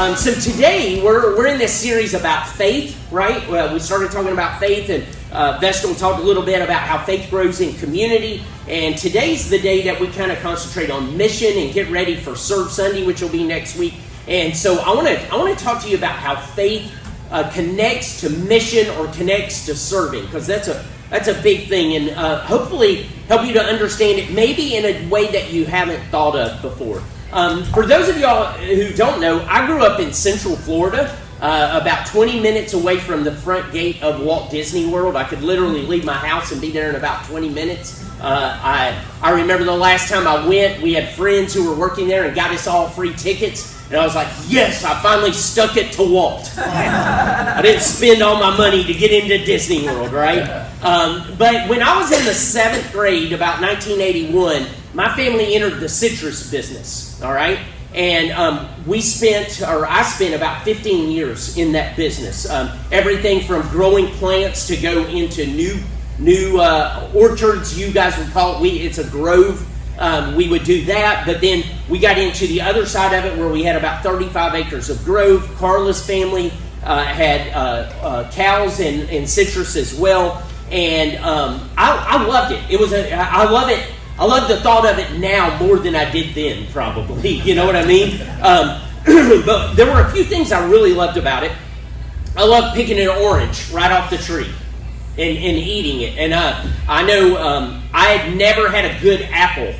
So today we're in this series about faith, right? Well, we started talking about faith, and Vestal talked a little bit about how faith grows in community. And today's the day that we kind of concentrate on mission and get ready for Serve Sunday, which will be next week. And so I want to talk to you about how faith connects to mission or connects to serving, because that's a big thing, and hopefully help you to understand it maybe in a way that you haven't thought of before. For those of y'all who don't know, I grew up in Central Florida, about 20 minutes away from the front gate of Walt Disney World. I could literally leave my house and be there in about 20 minutes. I remember the last time I went, we had friends who were working there and got us all free tickets. And I was like, yes, I finally stuck it to Walt. I didn't spend all my money to get into Disney World, right? But when I was in the 7th grade, about 1981, my family entered the citrus business, all right? And I spent about 15 years in that business. Everything from growing plants to go into new orchards, you guys would call it. It's a grove. We would do that, but then we got into the other side of it where we had about 35 acres of grove. Carla's family had cows and citrus as well, and I loved it. I love it. I love the thought of it now more than I did then, probably. You know what I mean? But there were a few things I really loved about it. I loved picking an orange right off the tree and eating it. And I know I had never had a good apple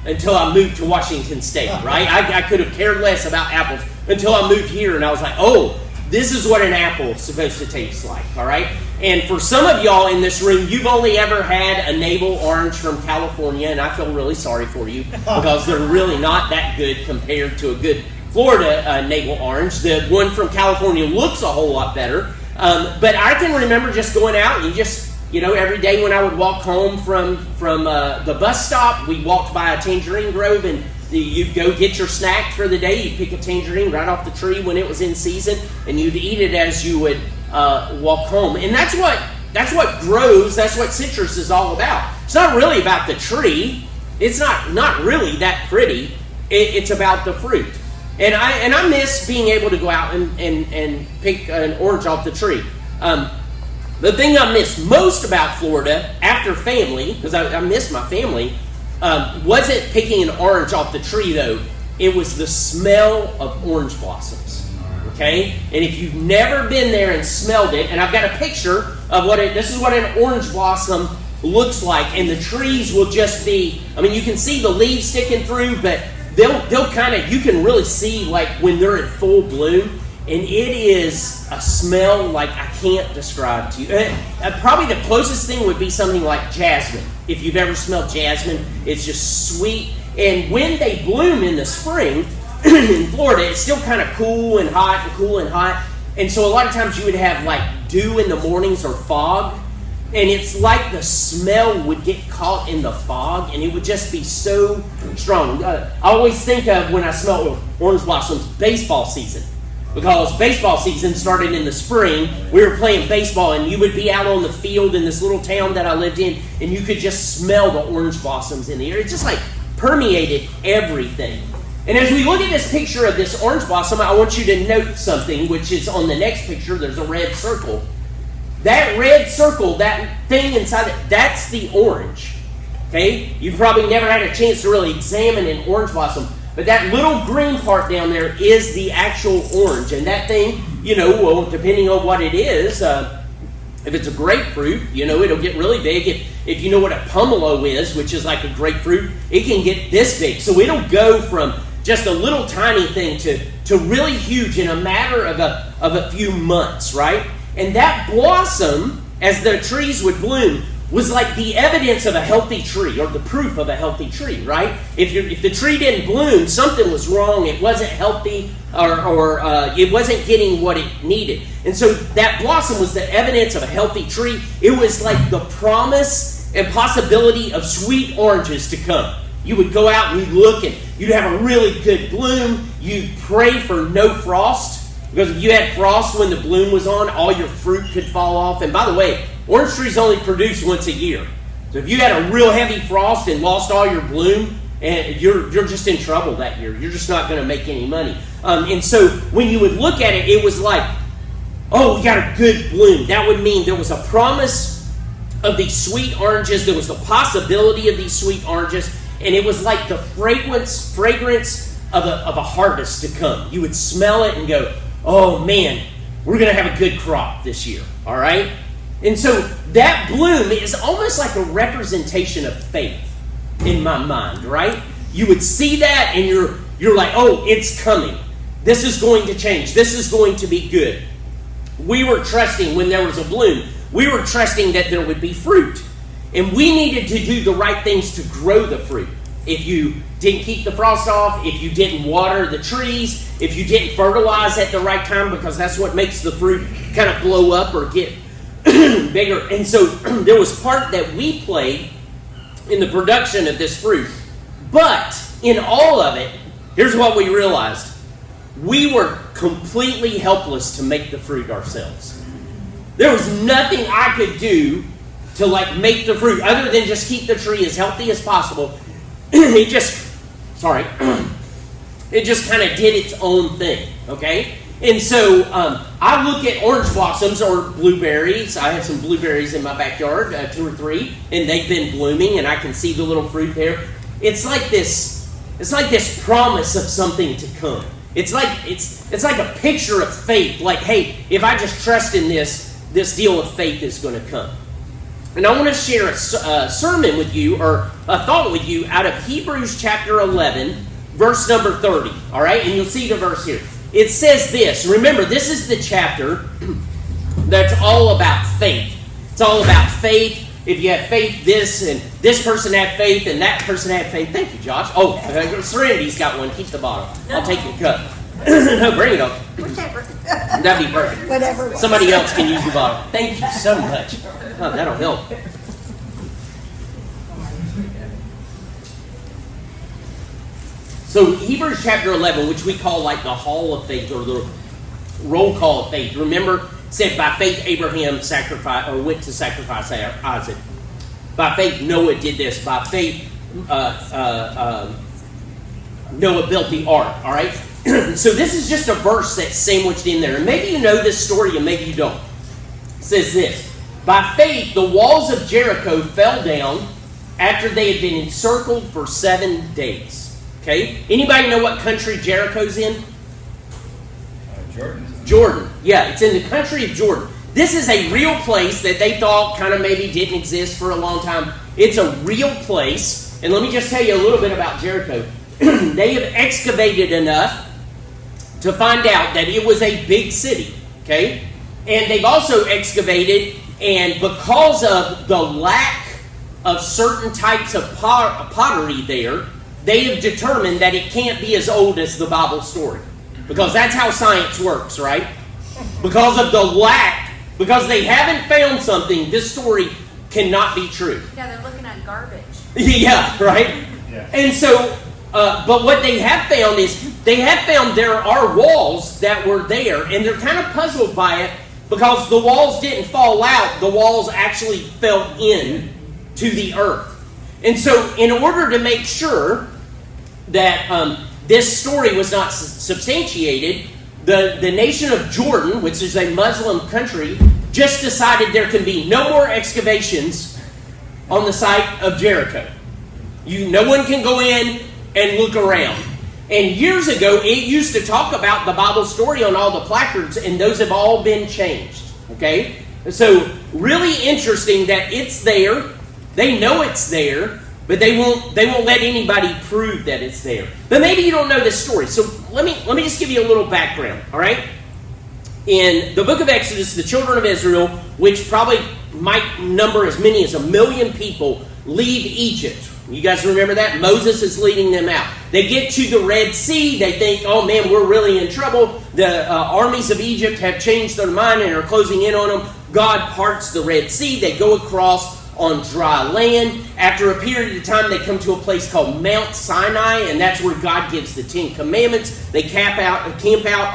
until I moved to Washington State, right? I could have cared less about apples until I moved here, and I was like, oh, this is what an apple is supposed to taste like, all right? And for some of y'all in this room, you've only ever had a navel orange from California, and I feel really sorry for you because they're really not that good compared to a good Florida navel orange. The one from California looks a whole lot better. But I can remember just going out and every day when I would walk home from the bus stop, we walked by a tangerine grove, and you'd go get your snack for the day. You'd pick a tangerine right off the tree when it was in season, and you'd eat it as you would walk home. And that's what grows. That's what citrus is all about. It's not really about the tree. It's not really that pretty. It's about the fruit. And I miss being able to go out and pick an orange off the tree. The thing I miss most about Florida, after family, because I miss my family, wasn't picking an orange off the tree, though. It was the smell of orange blossoms, okay? And if you've never been there and smelled it, and I've got a picture of this is what an orange blossom looks like, and the trees will just be, you can see the leaves sticking through, but they'll kind of, you can really see like when they're in full bloom, and it is a smell like I can't describe to you. Probably the closest thing would be something like jasmine. If you've ever smelled jasmine, it's just sweet. And when they bloom in the spring in Florida, it's still kind of cool and hot. And so a lot of times you would have like dew in the mornings or fog. And it's like the smell would get caught in the fog, and it would just be so strong. I always think of, when I smell orange blossoms, baseball season. Because baseball season started in the spring. We were playing baseball, and you would be out on the field in this little town that I lived in, and you could just smell the orange blossoms in the air. It just like permeated everything. And as we look at this picture of this orange blossom, I want you to note something, which is on the next picture. There's a red circle. That red circle, that thing inside it, that's the orange. Okay? You've probably never had a chance to really examine an orange blossom. But that little green part down there is the actual orange. And that thing, depending on what it is, if it's a grapefruit, it'll get really big. If you know what a pomelo is, which is like a grapefruit, it can get this big. So it'll go from just a little tiny thing to really huge in a matter of a few months, right? And that blossom, as the trees would bloom, was like the evidence of a healthy tree, or the proof of a healthy tree, right? If the tree didn't bloom, something was wrong. It wasn't healthy, or it wasn't getting what it needed. And so that blossom was the evidence of a healthy tree. It was like the promise and possibility of sweet oranges to come. You would go out and you'd look, and you'd have a really good bloom. You'd pray for no frost, because if you had frost when the bloom was on, all your fruit could fall off. And by the way, orange trees only produce once a year. So if you had a real heavy frost and lost all your bloom, and you're just in trouble that year. You're just not going to make any money. And so when you would look at it, it was like, oh, we got a good bloom. That would mean there was a promise of these sweet oranges. There was the possibility of these sweet oranges. And it was like the fragrance of a harvest to come. You would smell it and go, oh man, we're going to have a good crop this year. All right? And so that bloom is almost like a representation of faith in my mind, right? You would see that and you're like, oh, it's coming. This is going to change. This is going to be good. We were trusting when there was a bloom, we were trusting that there would be fruit. And we needed to do the right things to grow the fruit. If you didn't keep the frost off, if you didn't water the trees, if you didn't fertilize at the right time, because that's what makes the fruit kind of blow up or get bigger. And so there was part that we played in the production of this fruit. But in all of it, here's what we realized. We were completely helpless to make the fruit ourselves. There was nothing I could do to make the fruit other than just keep the tree as healthy as possible. It just kind of did its own thing, okay? And so I look at orange blossoms or blueberries. I have some blueberries in my backyard, 2 or 3, and they've been blooming, and I can see the little fruit there. It's like this promise of something to come. It's like a picture of faith. Like, hey, if I just trust in this deal of faith is going to come. And I want to share a sermon with you, or a thought with you, out of Hebrews chapter 11, verse number 30. All right? And you'll see the verse here. It says this. Remember, this is the chapter that's all about faith. It's all about faith. If you have faith, this and this person had faith, and that person had faith. Thank you, Josh. Oh, Serenity's got one. Keep the bottle. I'll take your cup. No, bring it up. Whichever. That'd be perfect. Whatever. Somebody else can use your bottle. Thank you so much. Oh, that'll help. So Hebrews chapter 11, which we call like the Hall of Faith or the roll call of faith. Remember, it said by faith Abraham went to sacrifice Isaac. By faith Noah did this. By faith Noah built the ark. All right. So this is just a verse that's sandwiched in there. And maybe you know this story and maybe you don't. It says this. By faith, the walls of Jericho fell down after they had been encircled for 7 days. Okay? Anybody know what country Jericho's in? Jordan. Yeah, it's in the country of Jordan. This is a real place that they thought kind of maybe didn't exist for a long time. It's a real place. And let me just tell you a little bit about Jericho. They have excavated enough to find out that it was a big city, okay? And they've also excavated, and because of the lack of certain types of pottery there, they have determined that it can't be as old as the Bible story. Because that's how science works, right? Because of the lack, because they haven't found something, this story cannot be true. Yeah, they're looking at garbage. Yeah, right? Yeah. And so, but what they have found is, they have found there are walls that were there, and they're kind of puzzled by it because the walls didn't fall out. The walls actually fell in to the earth. And so in order to make sure that this story was not substantiated, the nation of Jordan, which is a Muslim country, just decided there can be no more excavations on the site of Jericho. No one can go in and look around. And years ago, it used to talk about the Bible story on all the placards, and those have all been changed. Okay? So, really interesting that it's there. They know it's there, but they won't let anybody prove that it's there. But maybe you don't know this story. So let me just give you a little background, all right? In the book of Exodus, the children of Israel, which probably might number as many as 1 million people, leave Egypt. You guys remember that? Moses is leading them out. They get to the Red Sea. They think, oh man, we're really in trouble. The armies of Egypt have changed their mind and are closing in on them. God parts the Red Sea. They go across on dry land. After a period of time, they come to a place called Mount Sinai, and that's where God gives the 10 Commandments. They camp out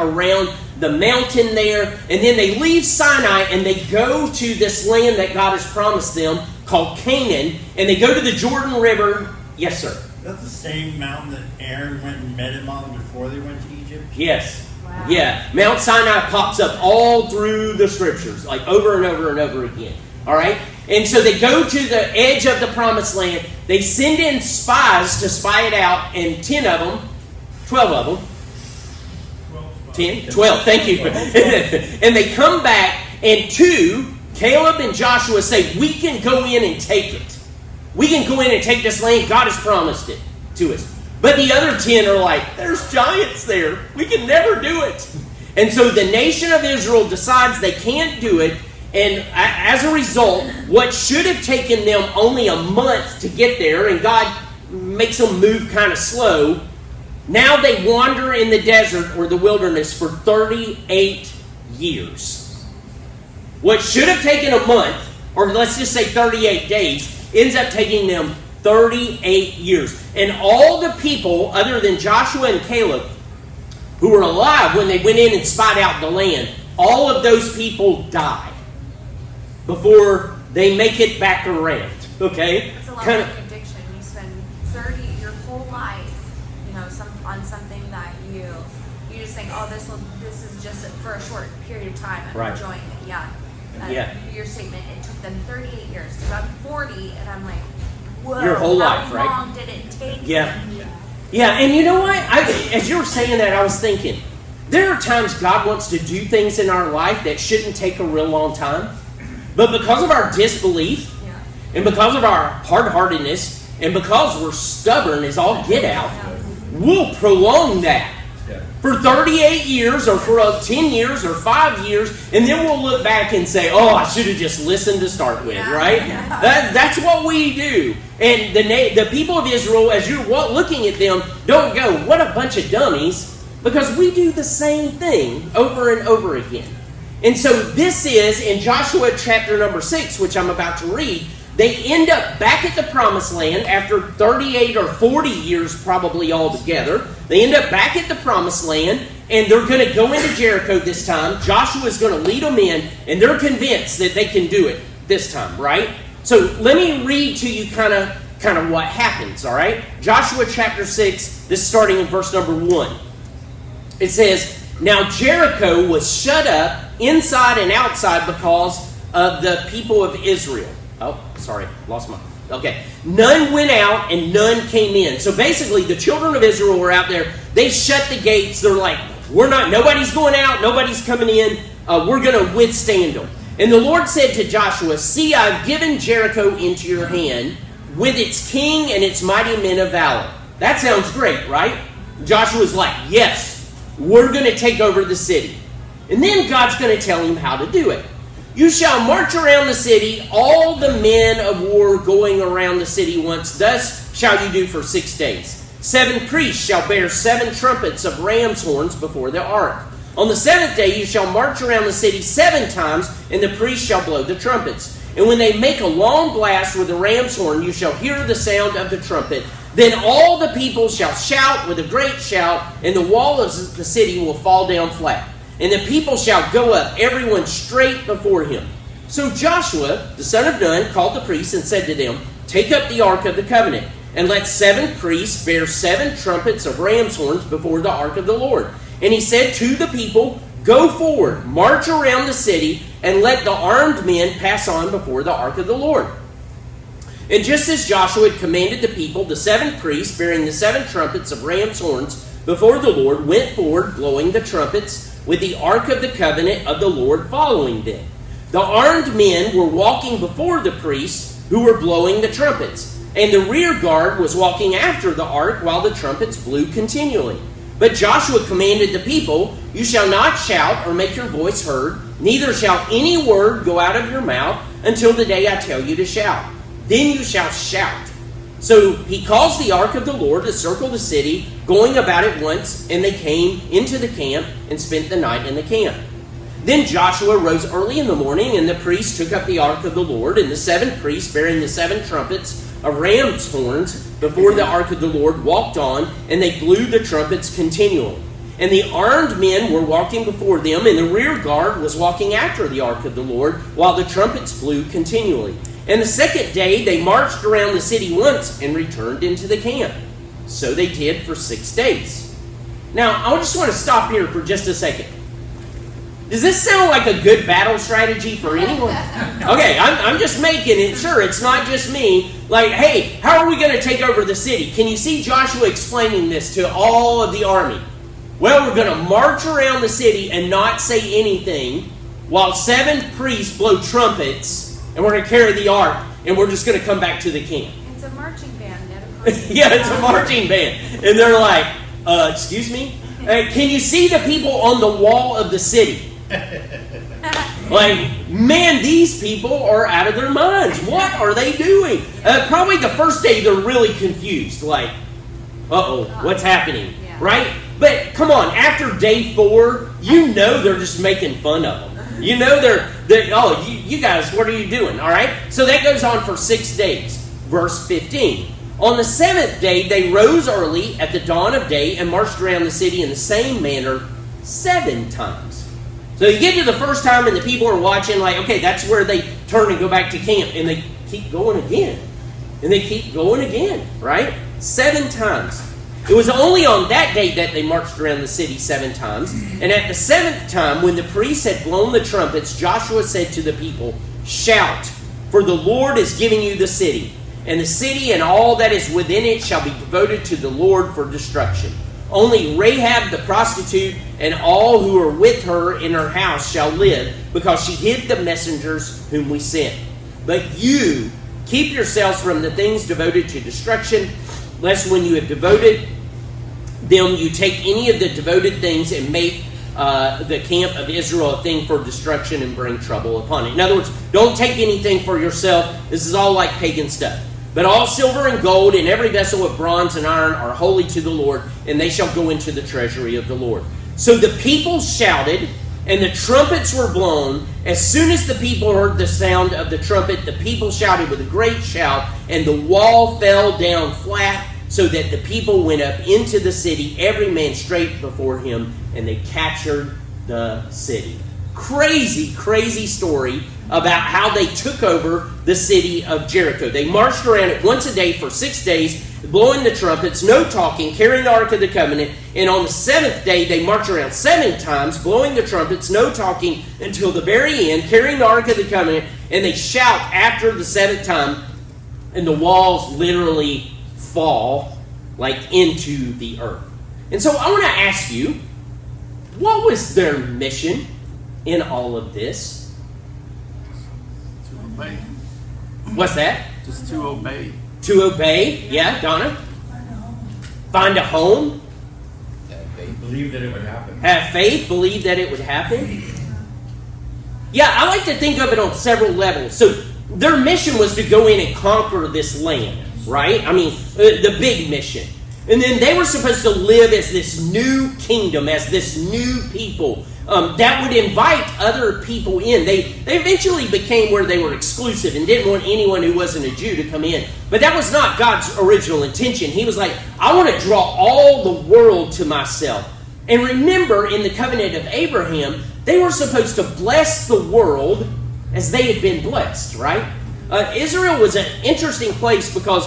around the mountain there, and then they leave Sinai and they go to this land that God has promised them called Canaan, and they go to the Jordan River. Yes, sir. That's the same mountain that Aaron went and met him on before they went to Egypt? Yes. Wow. Yeah. Mount Sinai pops up all through the scriptures, like over and over and over again. All right? And so they go to the edge of the promised land. They send in spies to spy it out, and 12 of them, 12, thank you. And they come back, and 2, Caleb and Joshua say, we can go in and take it. We can go in and take this land. God has promised it to us. But the other 10 are like, there's giants there. We can never do it. And so the nation of Israel decides they can't do it. And as a result, what should have taken them only a month to get there, and God makes them move kind of slow, now they wander in the desert or the wilderness for 38 years. What should have taken a month, or let's just say 38 days, ends up taking them 38 years. And all the people, other than Joshua and Caleb, who were alive when they went in and spied out the land, all of those people die before they make it back around. Okay? It's a lot of addiction. You spend your whole life, on something that you just think, oh, this is just for a short period of time. I'm right. enjoying it. Yeah. Your statement, it took them 38 years. Because I'm 40, and I'm like, whoa. Your whole life, right? How long did it take? Yeah. Yeah, and you know what? As you were saying that, I was thinking, there are times God wants to do things in our life that shouldn't take a real long time. But because of our disbelief, and because of our hard-heartedness, and because we're stubborn as all get out, we'll prolong that for 38 years or for 10 years or 5 years, and then we'll look back and say, oh, I should have just listened to start with, right? That's what we do. And the people of Israel, as you're looking at them, don't go, what a bunch of dummies, because we do the same thing over and over again. And so this is, in Joshua chapter number 6, which I'm about to read, they end up back at the promised land after 38 or 40 years probably altogether. They end up back at the promised land, and they're going to go into Jericho this time. Joshua's going to lead them in, and they're convinced that they can do it this time, right? So let me read to you kind of what happens, all right? Joshua chapter 6, this is starting in verse number 1. It says, now Jericho was shut up inside and outside because of the people of Israel. Oh, sorry, lost my... Okay. None went out and none came in. So basically, the children of Israel were out there. They shut the gates. They're like, nobody's going out, nobody's coming in. We're going to withstand them. And the Lord said to Joshua, see, I've given Jericho into your hand with its king and its mighty men of valor. That sounds great, right? Joshua's like, yes, we're going to take over the city. And then God's going to tell him how to do it. You shall march around the city, all the men of war going around the city once. Thus shall you do for 6 days. 7 priests shall bear 7 trumpets of ram's horns before the ark. On the 7th day you shall march around the city 7 times, and the priests shall blow the trumpets. And when they make a long blast with the ram's horn, you shall hear the sound of the trumpet. Then all the people shall shout with a great shout, and the wall of the city will fall down flat. And the people shall go up, everyone straight before him. So Joshua, the son of Nun, called the priests and said to them, take up the ark of the covenant, and let 7 priests bear 7 trumpets of ram's horns before the ark of the Lord. And he said to the people, go forward, march around the city, and let the armed men pass on before the ark of the Lord. And just as Joshua had commanded the people, the 7 priests bearing the 7 trumpets of ram's horns before the Lord went forward, blowing the trumpets, with the ark of the covenant of the Lord following them. The armed men were walking before the priests who were blowing the trumpets, and the rear guard was walking after the ark while the trumpets blew continually. But Joshua commanded the people, you shall not shout or make your voice heard, neither shall any word go out of your mouth until the day I tell you to shout. Then you shall shout. So he caused the ark of the Lord to circle the city, going about it once, and they came into the camp and spent the night in the camp. Then Joshua rose early in the morning, and the priests took up the ark of the Lord, and the 7 priests bearing the 7 trumpets of ram's horns before the ark of the Lord walked on, and they blew the trumpets continually. And the armed men were walking before them, and the rear guard was walking after the ark of the Lord, while the trumpets blew continually. And the second day they marched around the city once and returned into the camp. So they did for 6 days. Now, I just want to stop here for just a second. Does this sound like a good battle strategy for anyone? Okay, I'm just making it sure it's not just me. Like, hey, how are we going to take over the city? Can you see Joshua explaining this to all of the army? Well, we're going to march around the city and not say anything while 7 priests blow trumpets, and we're going to carry the ark, and we're just going to come back to the camp. It's a marching band. Yeah, it's a marching band. And they're like, excuse me? Can you see the people on the wall of the city? Like, man, these people are out of their minds. What are they doing? Probably the first day they're really confused. Like, uh-oh, what's happening? Yeah. Right? But come on, after day 4, you know they're just making fun of them. You know you guys, what are you doing? All right? So that goes on for 6 days. Verse 15. On the 7th day, they rose early at the dawn of day and marched around the city in the same manner 7 times. So you get to the first time and the people are watching like, okay, that's where they turn and go back to camp. And they keep going again. And they keep going again, right? 7 times. It was only on that day that they marched around the city 7 times. And at the 7th time, when the priests had blown the trumpets, Joshua said to the people, "Shout, for the Lord is giving you the city. And the city and all that is within it shall be devoted to the Lord for destruction. Only Rahab the prostitute and all who are with her in her house shall live, because she hid the messengers whom we sent. But you keep yourselves from the things devoted to destruction, lest when you have devoted them, you take any of the devoted things and make the camp of Israel a thing for destruction and bring trouble upon it." In other words, don't take anything for yourself. This is all like pagan stuff. "But all silver and gold and every vessel of bronze and iron are holy to the Lord, and they shall go into the treasury of the Lord." So the people shouted, and the trumpets were blown. As soon as the people heard the sound of the trumpet, the people shouted with a great shout, and the wall fell down flat, so that the people went up into the city, every man straight before him, and they captured the city. Crazy, crazy story about how they took over the city of Jericho. They marched around it once a day for 6 days, blowing the trumpets, no talking, carrying the Ark of the Covenant. And on the 7th day, they march around 7 times, blowing the trumpets, no talking, until the very end, carrying the Ark of the Covenant. And they shout after the 7th time, and the walls literally fall like into the earth. And so I want to ask you, what was their mission in all of this? To obey. What's that? Just to obey. To obey? Yeah, Donna? Find a home? They believed that it would happen. Have faith? Believe that it would happen? Yeah, I like to think of it on several levels. So their mission was to go in and conquer this land, right? I mean, the big mission. And then they were supposed to live as this new kingdom, as this new people that would invite other people in. They eventually became where they were exclusive and didn't want anyone who wasn't a Jew to come in. But that was not God's original intention. He was like, I want to draw all the world to myself. And remember, in the covenant of Abraham, they were supposed to bless the world as they had been blessed, right? Israel was an interesting place because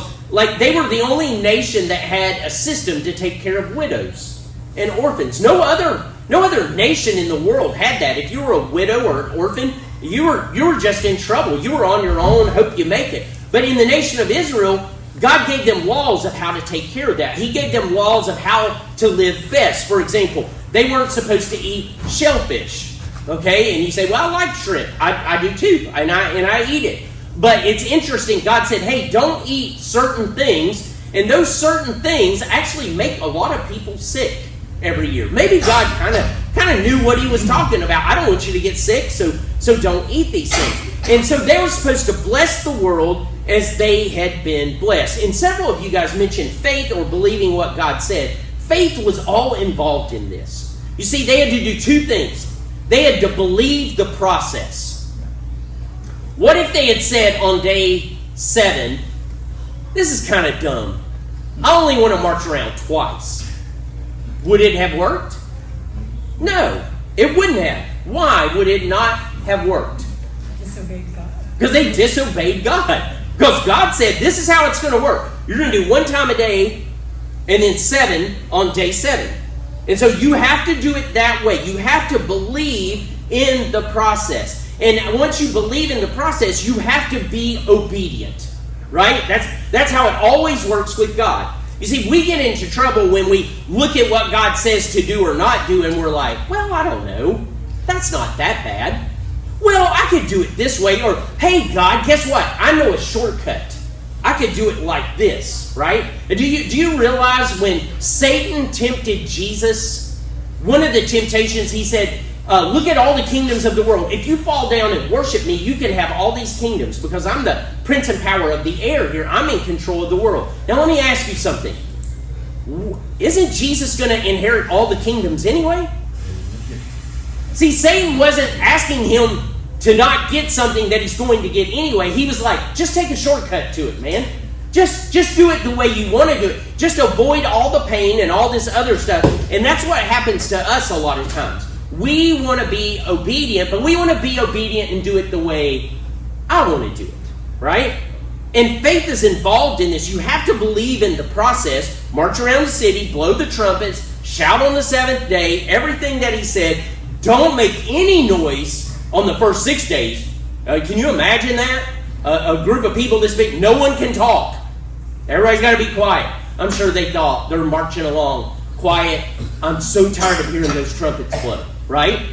they were the only nation that had a system to take care of widows and orphans. No other nation in the world had that. If you were a widow or an orphan, you were just in trouble. You were on your own, hope you make it. But in the nation of Israel, God gave them laws of how to take care of that. He gave them laws of how to live best. For example, they weren't supposed to eat shellfish. Okay? And you say, well, I like shrimp. I do too. And I eat it. But it's interesting. God said, hey, don't eat certain things. And those certain things actually make a lot of people sick every year. Maybe God kind of knew what he was talking about. I don't want you to get sick, so don't eat these things. And so they were supposed to bless the world as they had been blessed. And several of you guys mentioned faith or believing what God said. Faith was all involved in this. You see, they had to do 2 things. They had to believe the process. What if they had said on day 7, this is kind of dumb. I only want to march around twice. Would it have worked? No, it wouldn't have. Why would it not have worked? Disobeyed God. Because they disobeyed God. Because God said, this is how it's going to work. You're going to do 1 time a day and then 7 on day 7. And so you have to do it that way. You have to believe in the process. And once you believe in the process, you have to be obedient. Right? That's how it always works with God. You see, we get into trouble when we look at what God says to do or not do, and we're like, well, I don't know. That's not that bad. Well, I could do it this way. Or, hey, God, guess what? I know a shortcut. I could do it like this, right? And do you realize when Satan tempted Jesus, one of the temptations, he said, look at all the kingdoms of the world. If you fall down and worship me, you can have all these kingdoms because I'm the prince and power of the air here. I'm in control of the world. Now, let me ask you something. Isn't Jesus going to inherit all the kingdoms anyway? See, Satan wasn't asking him to not get something that he's going to get anyway. He was like, just take a shortcut to it, man. Just do it the way you want to do it. Just avoid all the pain and all this other stuff. And that's what happens to us a lot of times. We want to be obedient, but we want to be obedient and do it the way I want to do it, right? And faith is involved in this. You have to believe in the process. March around the city, blow the trumpets, shout on the 7th day, everything that he said. Don't make any noise on the first 6 days. Can you imagine that? A group of people this big, no one can talk. Everybody's got to be quiet. I'm sure they thought they're marching along quiet. I'm so tired of hearing those trumpets blow, right?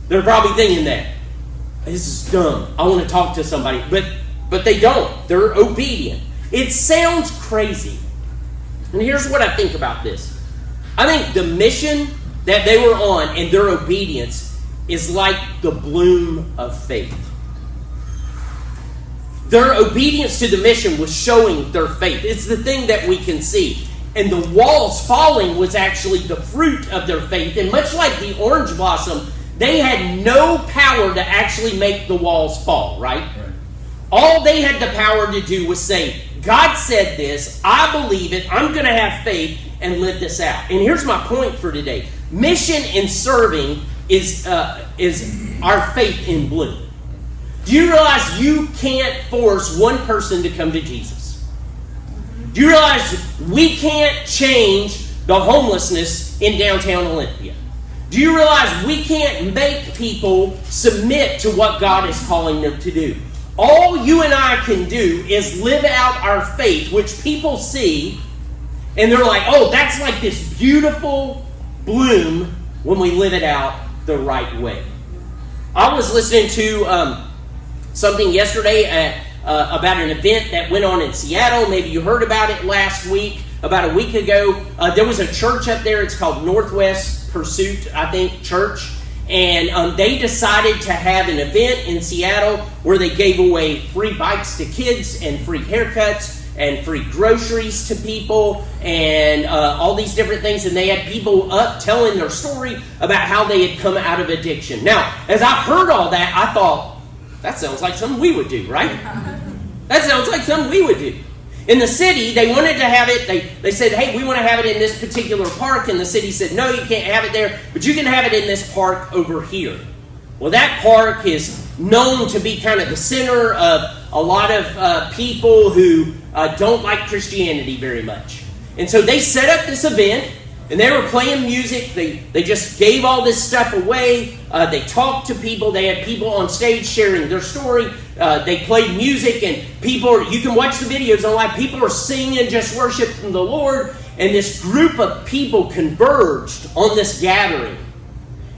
They're probably thinking that. This is dumb. I want to talk to somebody. But they don't. They're obedient. It sounds crazy. And here's what I think about this. I think the mission that they were on and their obedience is like the bloom of faith. Their obedience to the mission was showing their faith. It's the thing that we can see. And the walls falling was actually the fruit of their faith. And much like the orange blossom, they had no power to actually make the walls fall, right? All they had the power to do was say, God said this, I believe it, I'm going to have faith and live this out. And here's my point for today. Mission and serving is our faith in bloom. Do you realize you can't force one person to come to Jesus? Do you realize we can't change the homelessness in downtown Olympia? Do you realize we can't make people submit to what God is calling them to do? All you and I can do is live out our faith, which people see, and they're like, oh, that's like this beautiful bloom when we live it out the right way. I was listening to something yesterday about an event that went on in Seattle. Maybe you heard about it last week, about a week ago. There was a church up there. It's called Northwest Pursuit, I think, Church. And they decided to have an event in Seattle where they gave away free bikes to kids and free haircuts and free groceries to people and all these different things. And they had people up telling their story about how they had come out of addiction. Now, as I heard all that, I thought, that sounds like something we would do, right? That sounds like something we would do. In the city, they wanted to have it. They said, hey, we want to have it in this particular park. And the city said, no, you can't have it there, but you can have it in this park over here. Well, that park is known to be kind of the center of a lot of people who don't like Christianity very much. And so they set up this event, and they were playing music. They just gave all this stuff away. They talked to people. They had people on stage sharing their story. They played music, and you can watch the videos online. People are singing, just worshiping the Lord. And this group of people converged on this gathering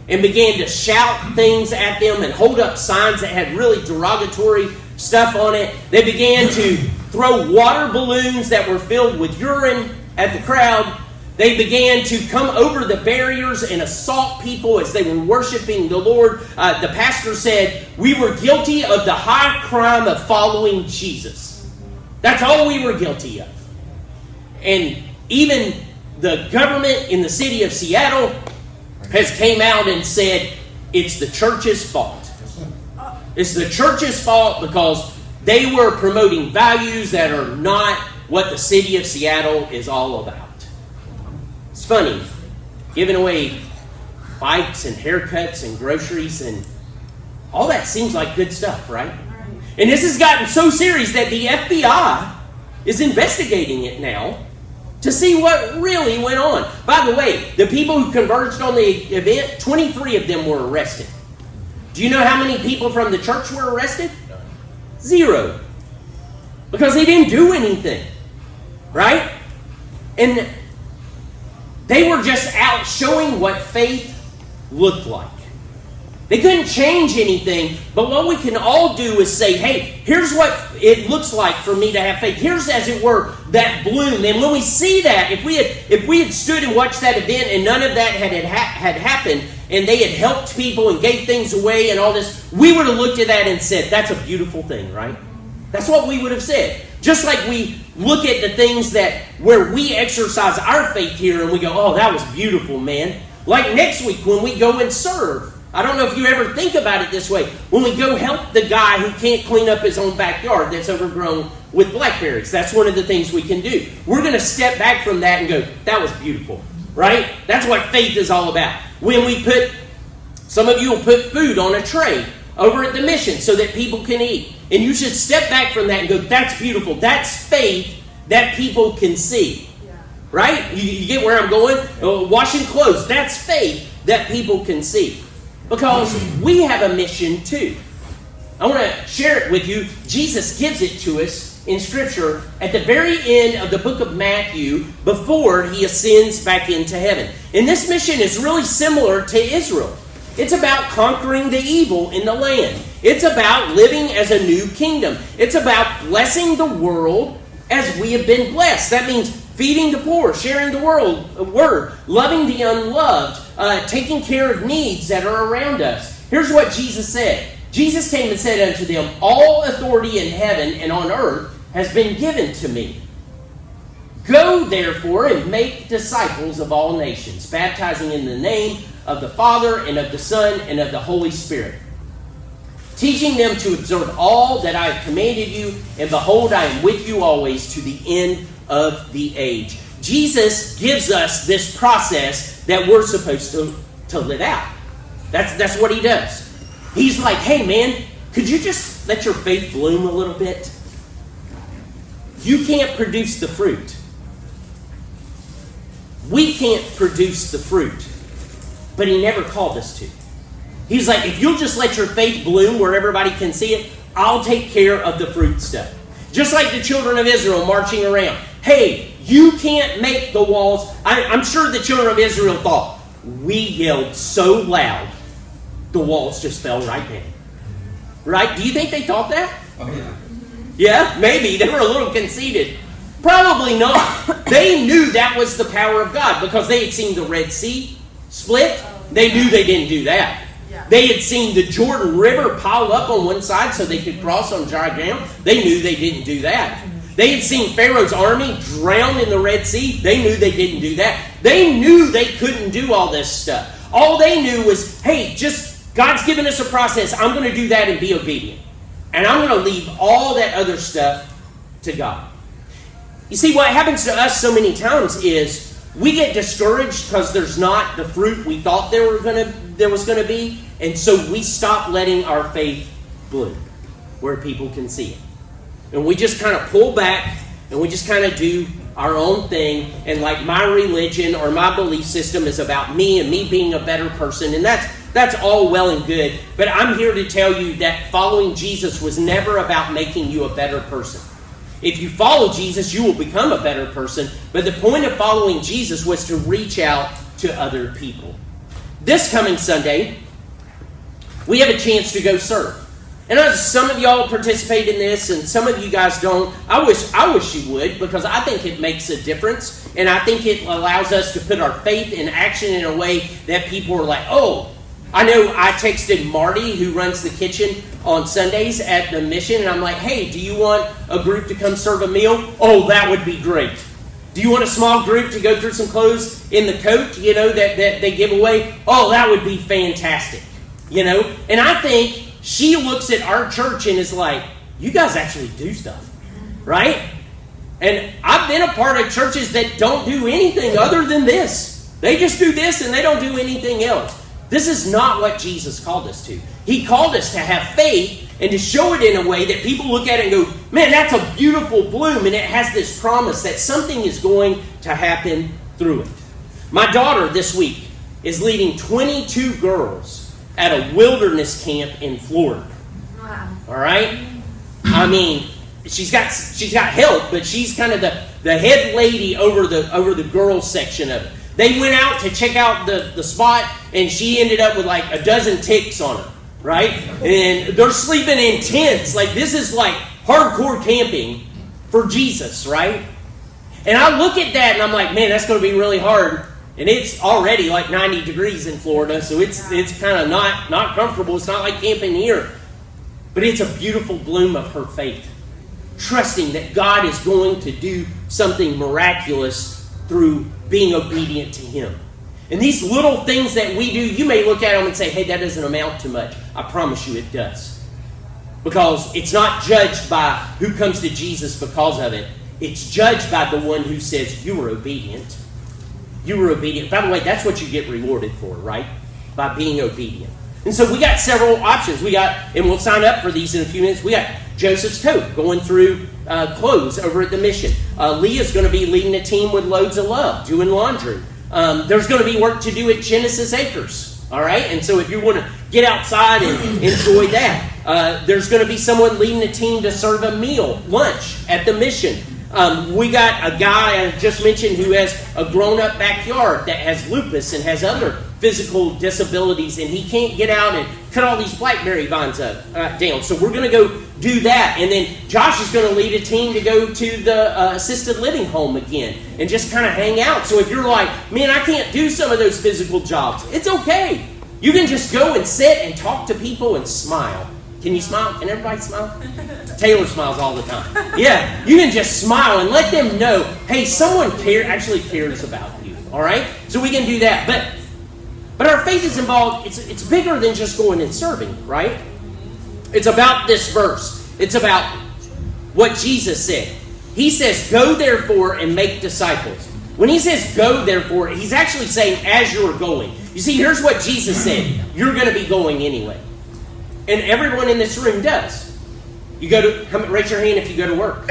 and began to shout things at them and hold up signs that had really derogatory stuff on it. They began to throw water balloons that were filled with urine at the crowd. They began to come over the barriers and assault people as they were worshiping the Lord. The pastor said, we were guilty of the high crime of following Jesus. That's all we were guilty of. And even the government in the city of Seattle has came out and said, it's the church's fault. It's the church's fault because they were promoting values that are not what the city of Seattle is all about. It's funny, giving away bikes and haircuts and groceries and all that seems like good stuff, right? And this has gotten so serious that the FBI is investigating it now to see what really went on. By the way, the people who converged on the event, 23 of them were arrested. Do you know how many people from the church were arrested? 0. Because they didn't do anything. Right? And they were just out showing what faith looked like. They couldn't change anything, but what we can all do is say, hey, here's what it looks like for me to have faith. Here's, as it were, that bloom. And when we see that, if we had stood and watched that event and none of that had happened, and they had helped people and gave things away and all this, we would have looked at that and said, that's a beautiful thing, right? That's what we would have said. Just like we look at the things that where we exercise our faith here and we go, oh, that was beautiful, man. Like next week when we go and serve. I don't know if you ever think about it this way. When we go help the guy who can't clean up his own backyard that's overgrown with blackberries. That's one of the things we can do. We're going to step back from that and go, that was beautiful, right? That's what faith is all about. When we some of you will put food on a tray over at the mission so that people can eat. And you should step back from that and go, that's beautiful. That's faith that people can see. Yeah. Right? You get where I'm going? Washing clothes, that's faith that people can see. Because we have a mission too. I want to share it with you. Jesus gives it to us in Scripture at the very end of the book of Matthew before he ascends back into heaven. And this mission is really similar to Israel. It's about conquering the evil in the land. It's about living as a new kingdom. It's about blessing the world as we have been blessed. That means feeding the poor, sharing the word, loving the unloved, taking care of needs that are around us. Here's what Jesus said. Jesus came and said unto them, all authority in heaven and on earth has been given to me. Go, therefore, and make disciples of all nations, baptizing in the name of the Father and of the Son and of the Holy Spirit, teaching them to observe all that I have commanded you, and behold, I am with you always to the end of the age. Jesus gives us this process that we're supposed to live out. That's what he does. He's like, hey man, could you just let your faith bloom a little bit? You can't produce the fruit. We can't produce the fruit. But he never called us to. He's like, if you'll just let your faith bloom where everybody can see it, I'll take care of the fruit stuff. Just like the children of Israel marching around. Hey, you can't make the walls. I'm sure the children of Israel thought, we yelled so loud, the walls just fell right down. Right? Do you think they thought that? Oh, yeah. Yeah, maybe. They were a little conceited. Probably not. They knew that was the power of God because they had seen the Red Sea split. They knew they didn't do that. They had seen the Jordan River pile up on one side so they could cross on dry ground. They knew they didn't do that. They had seen Pharaoh's army drown in the Red Sea. They knew they didn't do that. They knew they couldn't do all this stuff. All they knew was, hey, just God's given us a process. I'm going to do that and be obedient. And I'm going to leave all that other stuff to God. You see, what happens to us so many times is we get discouraged because there's not the fruit we thought there was going to be. And so we stop letting our faith bloom where people can see it. And we just kind of pull back and we just kind of do our own thing. And like my religion or my belief system is about me and me being a better person. And that's all well and good. But I'm here to tell you that following Jesus was never about making you a better person. If you follow Jesus, you will become a better person. But the point of following Jesus was to reach out to other people. This coming Sunday, we have a chance to go serve. And as some of y'all participate in this and some of you guys don't, I wish you would, because I think it makes a difference. And I think it allows us to put our faith in action in a way that people are like, oh, I know I texted Marty, who runs the kitchen on Sundays at the mission, and I'm like, hey, do you want a group to come serve a meal? Oh, that would be great. Do you want a small group to go through some clothes in the coat, that they give away? Oh, that would be fantastic. And I think she looks at our church and is like, you guys actually do stuff, right? And I've been a part of churches that don't do anything other than this. They just do this and they don't do anything else. This is not what Jesus called us to. He called us to have faith and to show it in a way that people look at it and go, man, that's a beautiful bloom, and it has this promise that something is going to happen through it. My daughter this week is leading 22 girls at a wilderness camp in Florida. Wow. All right? I mean, she's got help, but she's kind of the head lady over the girls section of it. They went out to check out the spot, and she ended up with like a dozen ticks on her, right? And they're sleeping in tents. Like, this is like hardcore camping for Jesus, right? And I look at that and I'm like, man, that's going to be really hard. And it's already like 90 degrees in Florida, so it's kind of not comfortable. It's not like camping here. But it's a beautiful bloom of her faith, trusting that God is going to do something miraculous through being obedient to Him. And these little things that we do, you may look at them and say, hey, that doesn't amount to much. I promise you it does. Because it's not judged by who comes to Jesus because of it. It's judged by the one who says, you were obedient. You were obedient. By the way, that's what you get rewarded for, right? By being obedient. And so we got several options. And we'll sign up for these in a few minutes. We got Joseph's Coat going through clothes over at the mission. Leah's going to be leading a team with Loads of Love, doing laundry. There's going to be work to do at Genesis Acres. All right? And so if you want to get outside and enjoy that, there's going to be someone leading a team to serve a meal, lunch at the mission. We got a guy I just mentioned who has a grown-up backyard that has lupus and has other physical disabilities, and he can't get out and cut all these blackberry vines down. So we're going to go do that. And then Josh is going to lead a team to go to the assisted living home again and just kind of hang out. So if you're like, man, I can't do some of those physical jobs, it's okay. You can just go and sit and talk to people and smile. Can you smile? Can everybody smile? Taylor smiles all the time. Yeah, you can just smile and let them know, hey, someone actually cares about you. All right? So we can do that. But our faith is involved. It's bigger than just going and serving, right? It's about this verse. It's about what Jesus said. He says, go therefore and make disciples. When he says go therefore, he's actually saying as you're going. You see, here's what Jesus said. You're going to be going anyway. And everyone in this room does. You go to, raise your hand if you go to work.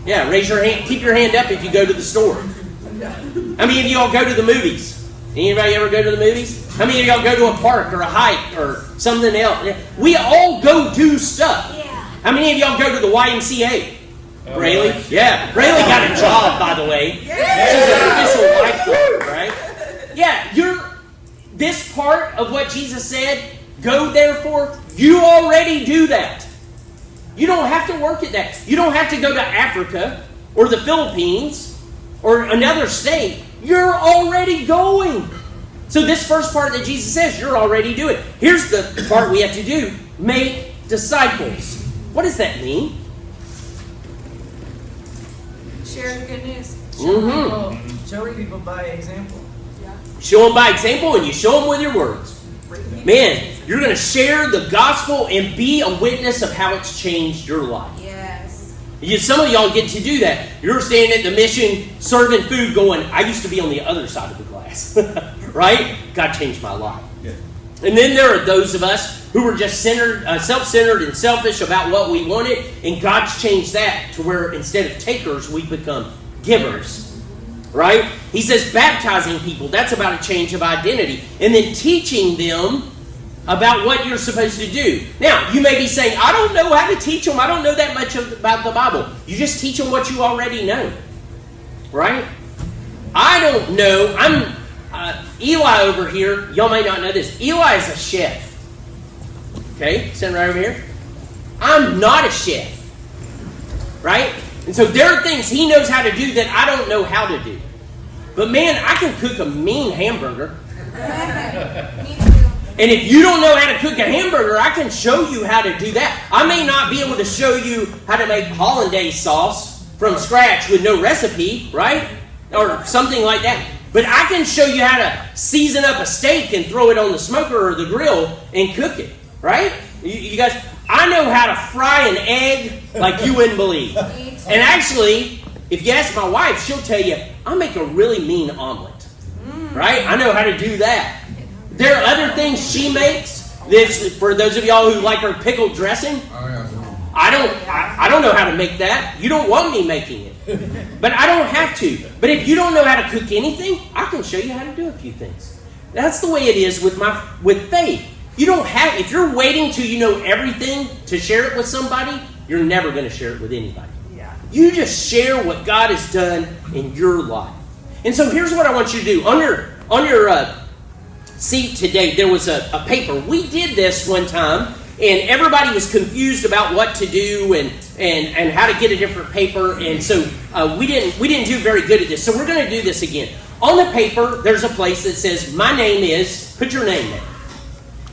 Yeah, raise your hand. Keep your hand up if you go to the store. How many of y'all go to the movies? Anybody ever go to the movies? How many of y'all go to a park or a hike or something else? We all go do stuff. Yeah. How many of y'all go to the YMCA? Braylee? Yeah, Braylee got a job, by the way. She's an official lifeguard, right? Yeah, this part of what Jesus said, go therefore, you already do that. You don't have to work at that. You don't have to go to Africa or the Philippines or another state. You're already going. So this first part that Jesus says, you're already doing. Here's the part we have to do. Make disciples. What does that mean? Share the good news. Showing people by example. Show them by example, and you show them with your words. Man, you're going to share the gospel and be a witness of how it's changed your life. Yes. Some of y'all get to do that. You're standing at the mission, serving food, going, I used to be on the other side of the glass. Right? God changed my life. Yeah. And then there are those of us who were just self-centered and selfish about what we wanted, and God's changed that to where instead of takers, we become givers. Right? He says baptizing people, that's about a change of identity. And then teaching them about what you're supposed to do. Now, you may be saying, I don't know how to teach them. I don't know that much about the Bible. You just teach them what you already know. Right? I don't know. Eli over here, y'all may not know this. Eli is a chef. Okay? Sitting right over here. I'm not a chef. Right? And so there are things he knows how to do that I don't know how to do. But man, I can cook a mean hamburger. Me too. And if you don't know how to cook a hamburger, I can show you how to do that. I may not be able to show you how to make hollandaise sauce from scratch with no recipe, right? Or something like that. But I can show you how to season up a steak and throw it on the smoker or the grill and cook it, right? You guys, I know how to fry an egg like you wouldn't believe. And actually, if you ask my wife, she'll tell you, I make a really mean omelet. Right? I know how to do that. There are other things she makes This, for those of y'all who like our pickled dressing, Oh, yeah. I don't know how to make that. You don't want me making it. But I don't have to. But if you don't know how to cook anything, I can show you how to do a few things. That's the way it is with faith. You don't have, if you're waiting till you know everything to share it with somebody, you're never going to share it with anybody. Yeah. You just share what God has done in your life. And so here's what I want you to do. On your seat today, there was a paper. We did this one time, and everybody was confused about what to do and how to get a different paper. And so we didn't do very good at this. So we're going to do this again. On the paper, there's a place that says, my name is, put your name there.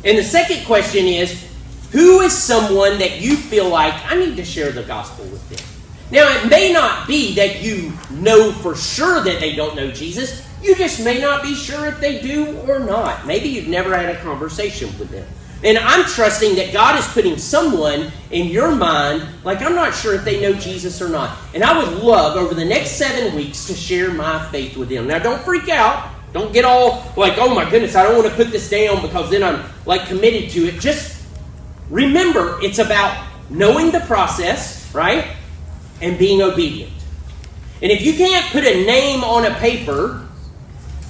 And the second question is, who is someone that you feel like I need to share the gospel with them? Now, it may not be that you know for sure that they don't know Jesus. You just may not be sure if they do or not. Maybe you've never had a conversation with them. And I'm trusting that God is putting someone in your mind, like I'm not sure if they know Jesus or not. And I would love over the next 7 weeks to share my faith with them. Now, don't freak out. Don't get all like, oh my goodness, I don't want to put this down because then I'm like committed to it. Just remember, it's about knowing the process, right? And being obedient. And if you can't put a name on a paper,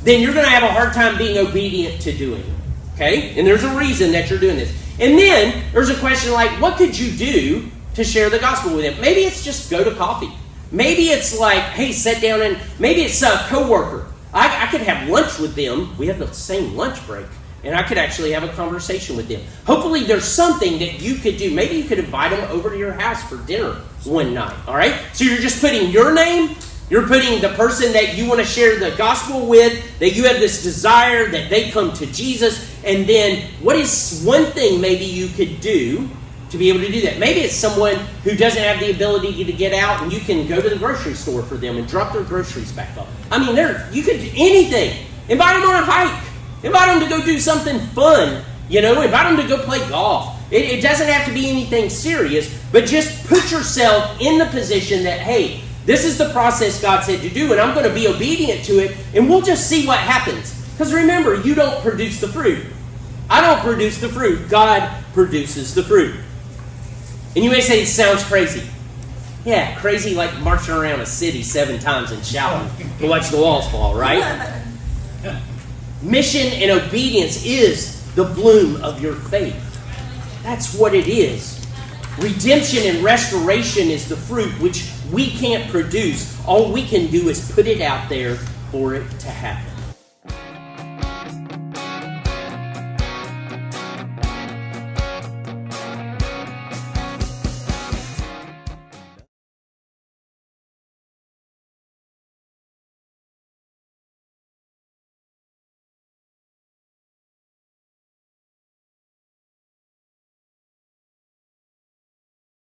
then you're going to have a hard time being obedient to doing it. Okay? And there's a reason that you're doing this. And then there's a question like, what could you do to share the gospel with them? Maybe it's just go to coffee. Maybe it's like, hey, sit down and maybe it's a coworker. I could have lunch with them. We have the same lunch break. And I could actually have a conversation with them. Hopefully there's something that you could do. Maybe you could invite them over to your house for dinner one night. All right? So you're just putting your name. You're putting the person that you want to share the gospel with, that you have this desire that they come to Jesus. And then what is one thing maybe you could do to be able to do that? Maybe it's someone who doesn't have the ability to get out and you can go to the grocery store for them and drop their groceries back off. I mean, you could do anything. Invite them on a hike. Invite them to go do something fun. You know, invite them to go play golf. It doesn't have to be anything serious, but just put yourself in the position that, hey, this is the process God said to do, and I'm going to be obedient to it, and we'll just see what happens. Because remember, you don't produce the fruit. I don't produce the fruit. God produces the fruit. And you may say, it sounds crazy. Yeah, crazy like marching around a city 7 times and shouting to watch the walls fall, right? Mission and obedience is the bloom of your faith. That's what it is. Redemption and restoration is the fruit which we can't produce. All we can do is put it out there for it to happen.